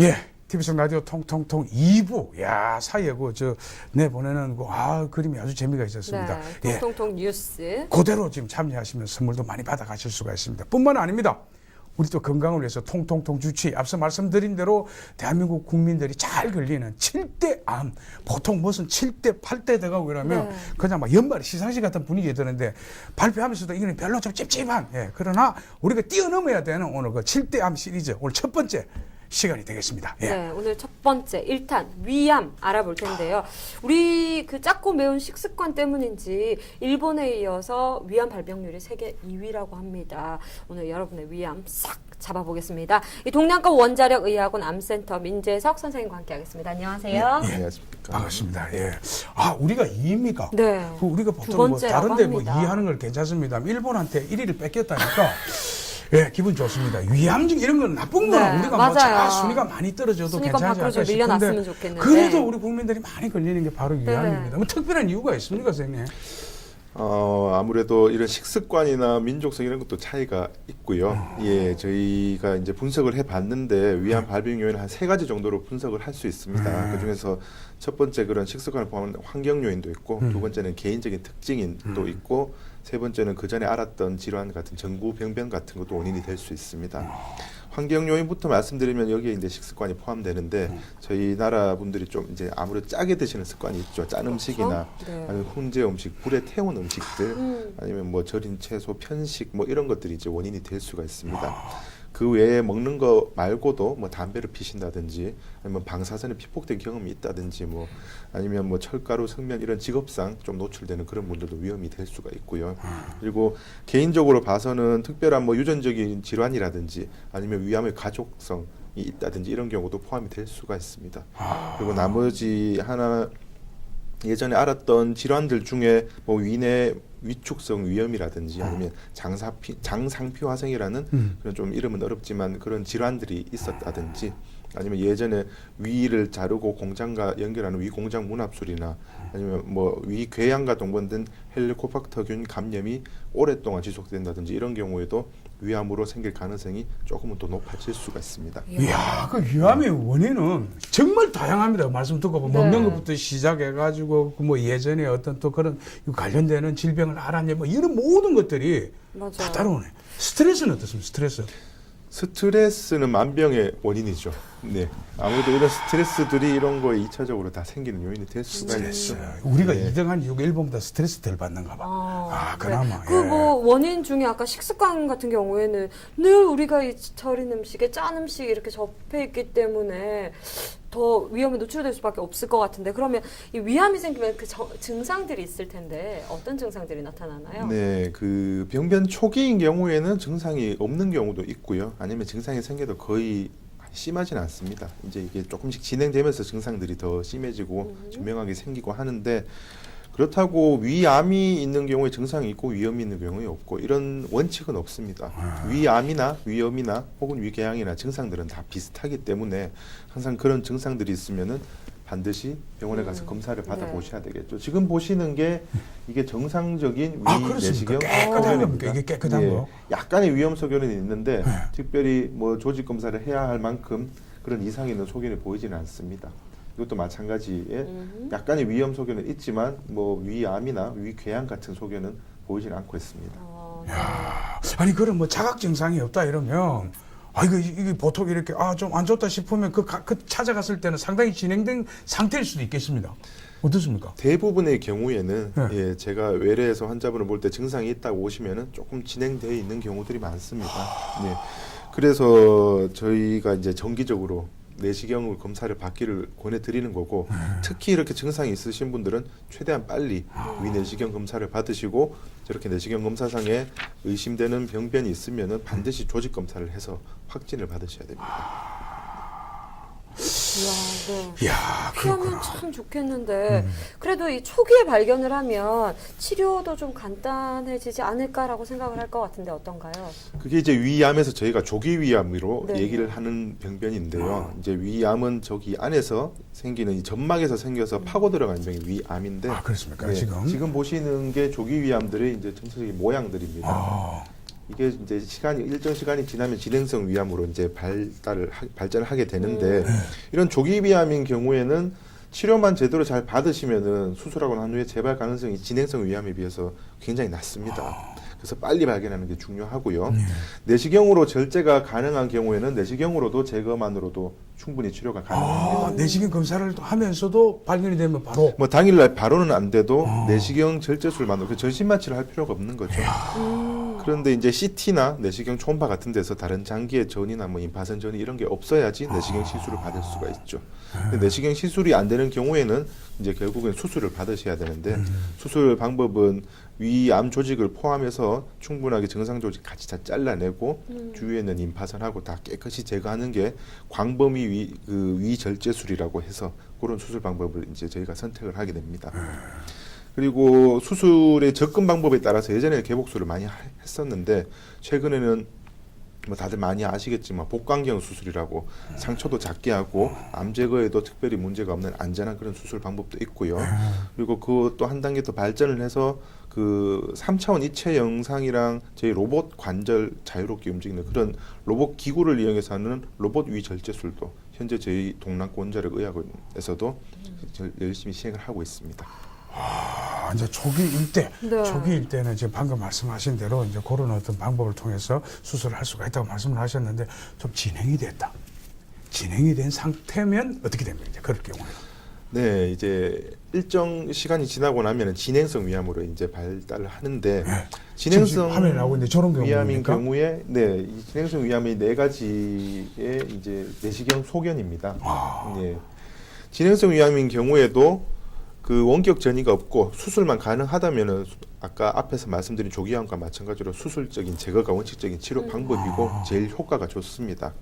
예, TBS 라디오 통통통 2부. 야, 사이에 내보내는 그림이 아주 재미가 있었습니다. 네, 통통통 뉴스. 그대로 지금 참여하시면 선물도 많이 받아가실 수가 있습니다. 뿐만 아닙니다. 우리 또 건강을 위해서 통통통 주치, 앞서 말씀드린 대로 대한민국 국민들이 잘 걸리는 7대 암, 보통 무슨 7대, 8대 돼가고 이러면 네. 그냥 막 연말에 시상식 같은 분위기 드는데 발표하면서도 이거는 별로 좀 찝찝한, 그러나 우리가 뛰어넘어야 되는 오늘 그 7대 암 시리즈, 오늘 첫 번째 시간이 되겠습니다. 예. 네, 오늘 첫 번째 1탄 위암 알아볼 텐데요. 우리 그 작고 매운 식습관 때문인지 일본에 이어서 위암 발병률이 세계 2위라고 합니다. 오늘 여러분의 위암 싹 잡아보겠습니다. 이 동양과 원자력 의학원 암센터 민재석 선생님과 함께하겠습니다. 안녕하세요. 안녕하십니까. 반갑습니다. 예. 우리가 2위입니까? 네. 우리가 두 보통 뭐 번째라고 다른데 뭐 합니다. 2위 하는 걸 괜찮습니다. 일본한테 1위를 뺏겼다니까. 예, 기분 좋습니다. 위암증 이런 건 나쁜 거는 네, 우리가 맞아요. 순위가 많이 떨어져도 순위가 괜찮지 밖으로 않을까 좀 싶은데 밀려났으면 좋겠는데. 그래도 우리 국민들이 많이 걸리는 게 바로 위암입니다. 네. 뭐 특별한 이유가 있습니까, 선생님? 아무래도 이런 식습관이나 민족성 이런 것도 차이가 있고요. 예, 저희가 이제 분석을 해봤는데 위암 발병 요인은 한 3가지 정도로 분석을 할 수 있습니다. 그 중에서 첫 번째 그런 식습관을 포함한 환경 요인도 있고, 두 번째는 개인적인 특징도 있고, 세 번째는 그 전에 알았던 질환 같은 전구 병변 같은 것도 원인이 될 수 있습니다. 환경 요인부터 말씀드리면 여기에 이제 식습관이 포함되는데 저희 나라 분들이 좀 이제 아무래도 짜게 드시는 습관이 있죠. 짠 음식이나 네. 아니면 훈제 음식, 불에 태운 음식들, 아니면 뭐 절인 채소, 편식 뭐 이런 것들이 이제 원인이 될 수가 있습니다. 그 외에 먹는 거 말고도 뭐 담배를 피신다든지 아니면 방사선에 피폭된 경험이 있다든지 뭐 아니면 뭐 철가루, 성면 이런 직업상 좀 노출되는 그런 분들도 위험이 될 수가 있고요. 그리고 개인적으로 봐서는 특별한 뭐 유전적인 질환이라든지 아니면 위암의 가족성이 있다든지 이런 경우도 포함이 될 수가 있습니다. 그리고 나머지 하나 예전에 알았던 질환들 중에 뭐 위내 위축성 위염이라든지 아니면 장상피 화성이라는 그런 좀 이름은 어렵지만 그런 질환들이 있었다든지 아니면 예전에 위를 자르고 공장과 연결하는 위공장 문합술이나 아니면 뭐 위궤양과 동반된 헬리코박터균 감염이 오랫동안 지속된다든지 이런 경우에도 위암으로 생길 가능성이 조금은 더 높아질 수가 있습니다. 이야, 그 위암의 원인은 정말 다양합니다. 말씀 듣고 보면 네. 먹는 것부터 시작해가지고 뭐 예전에 어떤 또 그런 관련되는 질병을 알았냐 뭐 이런 모든 것들이 맞아요. 다 따라오네. 스트레스는 어떻습니까? 스트레스. 스트레스는 만병의 원인이죠. 네. 아무래도 이런 스트레스들이 이런 거에 2차적으로 다 생기는 요인이 될 수가 스트레스. 있죠. 우리가 네. 2등한 이유가 일본보다 스트레스 덜 받는가 봐. 그나마. 그 뭐 원인 중에 아까 식습관 같은 경우에는 늘 우리가 이 절인 음식에 짠 음식이 이렇게 접해 있기 때문에 더 위험에 노출될 수밖에 없을 것 같은데 그러면 이 위암이 생기면 그 증상들이 있을 텐데 어떤 증상들이 나타나나요? 네, 그 병변 초기인 경우에는 증상이 없는 경우도 있고요. 아니면 증상이 생겨도 거의 심하진 않습니다. 이제 이게 조금씩 진행되면서 증상들이 더 심해지고 전명하게 생기고 하는데 그렇다고 위암이 있는 경우에 증상이 있고 위염이 있는 경우에 없고 이런 원칙은 없습니다. 위암이나 위염이나 혹은 위궤양이나 증상들은 다 비슷하기 때문에 항상 그런 증상들이 있으면은 반드시 병원에 가서 검사를 받아보셔야 되겠죠. 지금 보시는 게 이게 정상적인 위 내시경 깨끗한 겁니까? 이게 깨끗한 거? 약간의 위험 소견은 있는데 특별히 뭐 조직 검사를 해야 할 만큼 그런 이상이 있는 소견이 보이지는 않습니다. 이것도 마찬가지에 약간의 위험 소견은 있지만 뭐 위암이나 위궤양 같은 소견은 보이지는 않고 있습니다. 아니 그럼 뭐 자각 증상이 없다 이러면 이게 보통 이렇게 좀 안 좋다 싶으면 그 찾아갔을 때는 상당히 진행된 상태일 수도 있겠습니다. 어떻습니까? 대부분의 경우에는 네. 예, 제가 외래에서 환자분을 볼 때 증상이 있다고 오시면은 조금 진행되어 있는 경우들이 많습니다. 네. 그래서 저희가 이제 정기적으로 내시경을 검사를 받기를 권해드리는 거고 특히 이렇게 증상이 있으신 분들은 최대한 빨리 위내시경 검사를 받으시고 저렇게 내시경 검사상에 의심되는 병변이 있으면은 반드시 조직 검사를 해서 확진을 받으셔야 됩니다. 네. 이야, 피하면 그렇구나. 참 좋겠는데 그래도 이 초기에 발견을 하면 치료도 좀 간단해지지 않을까라고 생각을 할 것 같은데 어떤가요? 그게 이제 위암에서 저희가 조기 위암으로 네. 얘기를 하는 병변인데요. 이제 위암은 저기 안에서 생기는 이 점막에서 생겨서 파고 들어가는 병이 위암인데. 그렇습니까? 네, 지금? 지금 보시는 게 조기 위암들의 이제 전체적인 모양들입니다. 이게 이제 일정 시간이 지나면 진행성 위암으로 이제 발전을 하게 되는데 이런 조기 위암인 경우에는 치료만 제대로 잘 받으시면은 수술하고 난 후에 재발 가능성이 진행성 위암에 비해서 굉장히 낮습니다. 그래서 빨리 발견하는 게 중요하고요. 내시경으로 절제가 가능한 경우에는 내시경으로도 제거만으로도 충분히 치료가 가능합니다. 내시경 검사를 또 하면서도 발견이 되면 바로 뭐 당일날 바로는 안 돼도 내시경 절제술만으로 전신 마취를 할 필요가 없는 거죠. 그런데 이제 CT나 내시경 초음파 같은 데서 다른 장기의 전이나 뭐 임파선 전이 이런 게 없어야지 내시경 시술을 받을 수가 있죠. 근데 내시경 시술이 안 되는 경우에는 이제 결국엔 수술을 받으셔야 되는데 수술 방법은 위암 조직을 포함해서 충분하게 정상 조직 같이 다 잘라내고 주위에 있는 임파선하고 다 깨끗이 제거하는 게 광범위 위절제술이라고 해서 그런 수술 방법을 이제 저희가 선택을 하게 됩니다. 그리고 수술의 접근 방법에 따라서 예전에는 개복술을 많이 했었는데 최근에는 뭐 다들 많이 아시겠지만 복강경 수술이라고 상처도 작게 하고 암 제거에도 특별히 문제가 없는 안전한 그런 수술 방법도 있고요. 그리고 그것도 한 단계 더 발전을 해서 그 3차원 이체 영상이랑 저희 로봇 관절 자유롭게 움직이는 그런 로봇 기구를 이용해서 하는 로봇 위절제술도 현재 저희 동남권자력 의학원에서도 열심히 시행을 하고 있습니다. 이제 초기일 때, 네. 초기일 때는 지금 방금 말씀하신 대로 이제 그런 어떤 방법을 통해서 수술을 할 수가 있다고 말씀을 하셨는데 좀 진행이 됐다. 진행이 된 상태면 어떻게 됩니까? 이제 그럴 경우에. 네, 이제 일정 시간이 지나고 나면은 진행성 위암으로 이제 발달을 하는데 진행성 화면에 나오고 있는데 저런 위암인 경우입니까? 경우에 이 진행성 위암이 4가지의 이제 내시경 소견입니다. 네. 진행성 위암인 경우에도 그 원격 전이가 없고 수술만 가능하다면은 아까 앞에서 말씀드린 조기암과 마찬가지로 수술적인 제거가 원칙적인 치료 방법이고 제일 효과가 좋습니다.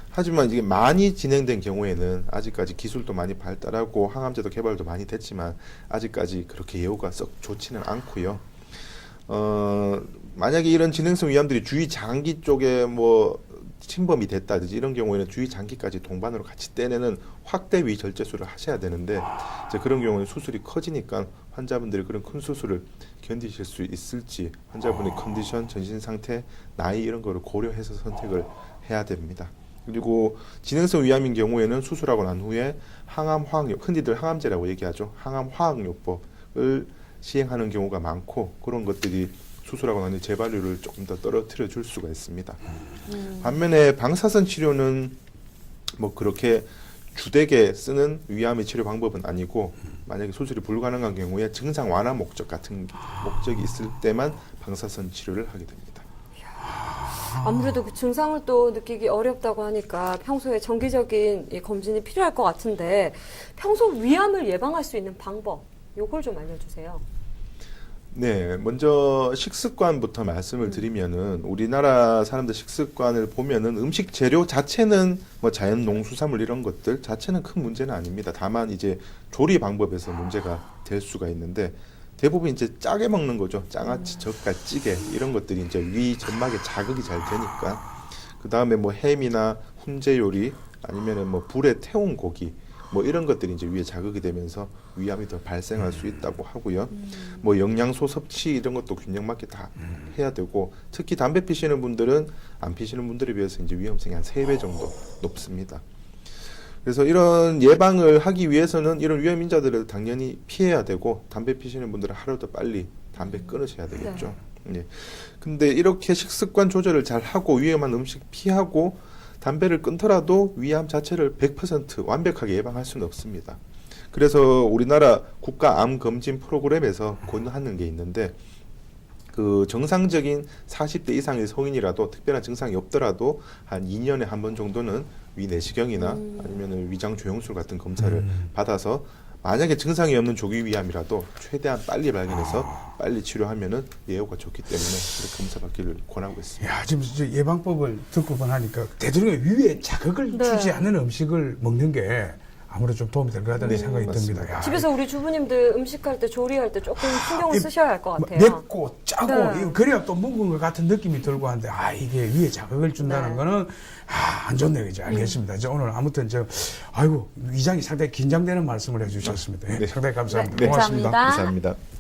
하지만 이게 많이 진행된 경우에는 아직까지 기술도 많이 발달하고 항암제도 개발도 많이 됐지만 아직까지 그렇게 예후가 썩 좋지는 않고요. 만약에 이런 진행성 위암들이 주위 장기 쪽에 뭐 침범이 됐다든지 이런 경우에는 주위 장기까지 동반으로 같이 떼내는 확대 위절제술을 하셔야 되는데 이제 그런 경우는 수술이 커지니까 환자분들이 그런 큰 수술을 견디실 수 있을지 환자분의 컨디션, 전신 상태, 나이 이런 거를 고려해서 선택을 해야 됩니다. 그리고 진행성 위암인 경우에는 수술하고 난 후에 항암 화학요법, 흔히들 항암제라고 얘기하죠. 항암 화학요법을 시행하는 경우가 많고 그런 것들이 수술하고 난 후에 재발률을 조금 더 떨어뜨려 줄 수가 있습니다. 반면에 방사선 치료는 뭐 그렇게 주되게 쓰는 위암의 치료 방법은 아니고 만약에 수술이 불가능한 경우에 증상 완화 목적 같은 목적이 있을 때만 방사선 치료를 하게 됩니다. 아무래도 그 증상을 또 느끼기 어렵다고 하니까 평소에 정기적인 이 검진이 필요할 것 같은데 평소 위암을 예방할 수 있는 방법 요걸 좀 알려주세요. 네, 먼저 식습관부터 말씀을 드리면은 우리나라 사람들 식습관을 보면은 음식 재료 자체는 뭐 자연 농수산물 이런 것들 자체는 큰 문제는 아닙니다. 다만 이제 조리 방법에서 문제가 될 수가 있는데 대부분 이제 짜게 먹는 거죠. 장아찌, 젓갈, 찌개 이런 것들이 이제 위 점막에 자극이 잘 되니까 그 다음에 뭐 햄이나 훈제 요리 아니면은 뭐 불에 태운 고기 뭐 이런 것들이 이제 위에 자극이 되면서 위암이 더 발생할 수 있다고 하고요. 뭐 영양소 섭취 이런 것도 균형 맞게 다 해야 되고 특히 담배 피시는 분들은 안 피시는 분들에 비해서 이제 위험성이 한 3배 정도 높습니다. 그래서 이런 예방을 하기 위해서는 이런 위험 인자들을 당연히 피해야 되고 담배 피시는 분들은 하루도 빨리 담배 끊으셔야 되겠죠. 네. 근데 이렇게 식습관 조절을 잘 하고 위험한 음식 피하고 담배를 끊더라도 위암 자체를 100% 완벽하게 예방할 수는 없습니다. 그래서 우리나라 국가암 검진 프로그램에서 권하는 게 있는데 그 정상적인 40대 이상의 성인이라도 특별한 증상이 없더라도 한 2년에 한 번 정도는 위내시경이나 아니면 위장 조영술 같은 검사를 받아서 만약에 증상이 없는 조기 위암이라도 최대한 빨리 발견해서 빨리 치료하면은 예후가 좋기 때문에 그렇게 검사 받기를 권하고 있습니다. 야, 지금 이제 예방법을 듣고 보니까 되도록이면 위에 자극을 네. 주지 않는 음식을 먹는 게 아무래도 좀 도움이 될 것 같다는 생각이 맞습니다. 듭니다. 야, 집에서 우리 주부님들 음식할 때 조리할 때 조금 신경을 쓰셔야 할 것 같아요. 맵고 짜고 네. 이거 그래야 또 먹은 것 같은 느낌이 들고 하는데 이게 위에 자극을 준다는 네. 거는 안 좋네요. 이제 알겠습니다. 이제 오늘 아무튼 아이고 위장이 상당히 긴장되는 말씀을 해주셨습니다. 예, 상당히 감사합니다. 네, 고맙습니다. 감사합니다. 감사합니다.